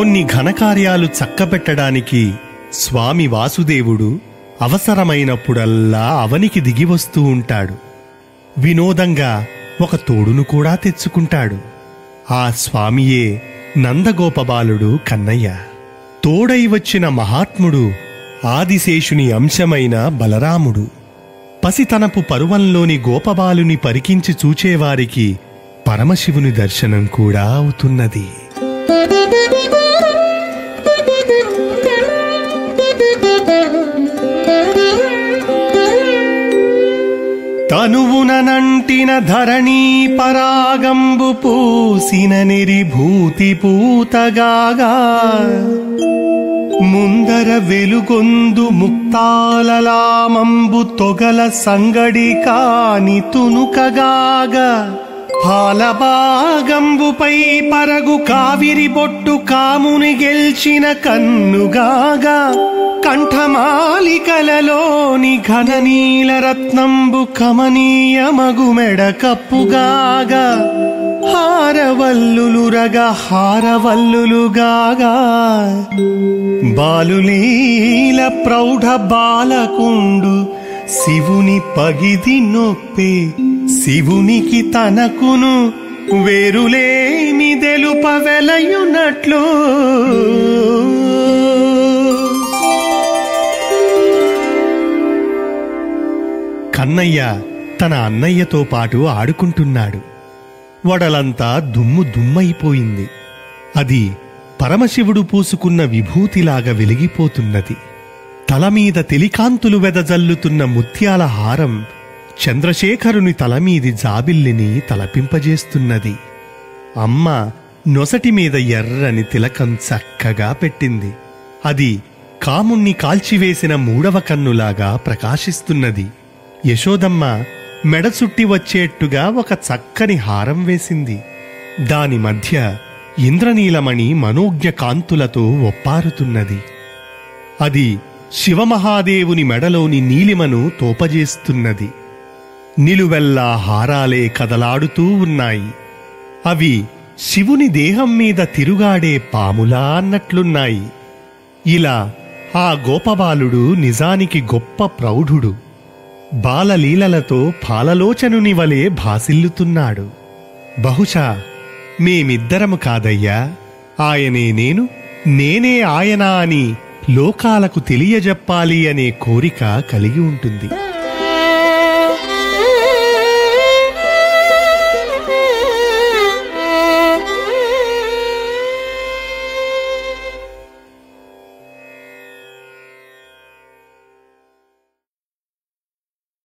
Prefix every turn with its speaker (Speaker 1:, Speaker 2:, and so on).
Speaker 1: కొన్ని ఘనకార్యాలు చక్కబెట్టడానికి స్వామి వాసుదేవుడు అవసరమైనప్పుడల్లా అవనికి దిగివస్తూ ఉంటాడు. వినోదంగా ఒక తోడును కూడా తెచ్చుకుంటాడు. ఆ స్వామియే నందగోపబాలుడు కన్నయ్య. తోడై వచ్చిన మహాత్ముడు ఆదిశేషుని అంశమైన బలరాముడు. పసితనపు పరువంలోని గోపబాలుని పరికించి చూచేవారికి పరమశివుని దర్శనం కూడా అవుతున్నది. తనువున నంటిన ధరణీ పరాగంబు పూసిన నిరిభూతి పూతగాగా ముందర వెలుగొందు ముక్తాలలామంబు తొగల సంగడి కాని తునుకగాగా పాలభాగంబుపై పరగు కావిరి బొట్టు కాముని గెల్చిన కన్నుగాగా కంఠమాలికలలోని ఘననీల రత్నంబు కమనీయమగు మెడ కప్పుగాగా హారవల్లులురగా హారవల్లులుగాగా బాలులీల ప్రౌఢ బాలకుండు శివుని పగిది నొప్పే శివునికి తనకును వేరులేమి తెలుప వెలయునట్లు కన్నయ్య తన అన్నయ్యతో పాటు ఆడుకుంటున్నాడు. వడలంతా దుమ్ము దుమ్మైపోయింది. అది పరమశివుడు పూసుకున్న విభూతిలాగా వెలిగిపోతున్నది. తలమీద తెలికాంతులు వెదజల్లుతున్న ముత్యాల హారం చంద్రశేఖరుని తలమీది జాబిల్లిని తలపింపజేస్తున్నది. అమ్మ నొసటిమీద ఎర్రని తిలకం చక్కగా పెట్టింది. అది కాముణ్ణి కాల్చివేసిన మూడవ కన్నులాగా ప్రకాశిస్తున్నది. యశోదమ్మ మెడ చుట్టి వచ్చేట్టుగా ఒక చక్కని హారం వేసింది. దాని మధ్య ఇంద్రనీలమణి మనోజ్ఞ కాంతులతో ఒప్పారుతున్నది. అది శివమహాదేవుని మెడలోని నీలిమను తోపజేస్తున్నది. నిలువెల్లా హారాలే కదలాడుతూ ఉన్నాయి. అవి శివుని దేహం మీద తిరుగాడే పాములా అన్నట్లున్నాయి. ఇలా ఆ గోపబాలుడు నిజానికి గొప్ప ప్రౌఢుడు. బాలలీలలతో పాలలోచనుని వలె భాసిల్లుతున్నాడు. బహుశా మేమిద్దరము కాదయ్యా, ఆయనే నేను, నేనే ఆయన అని లోకాలకు తెలియజెప్పాలి అనే కోరిక కలిగి ఉంటుంది.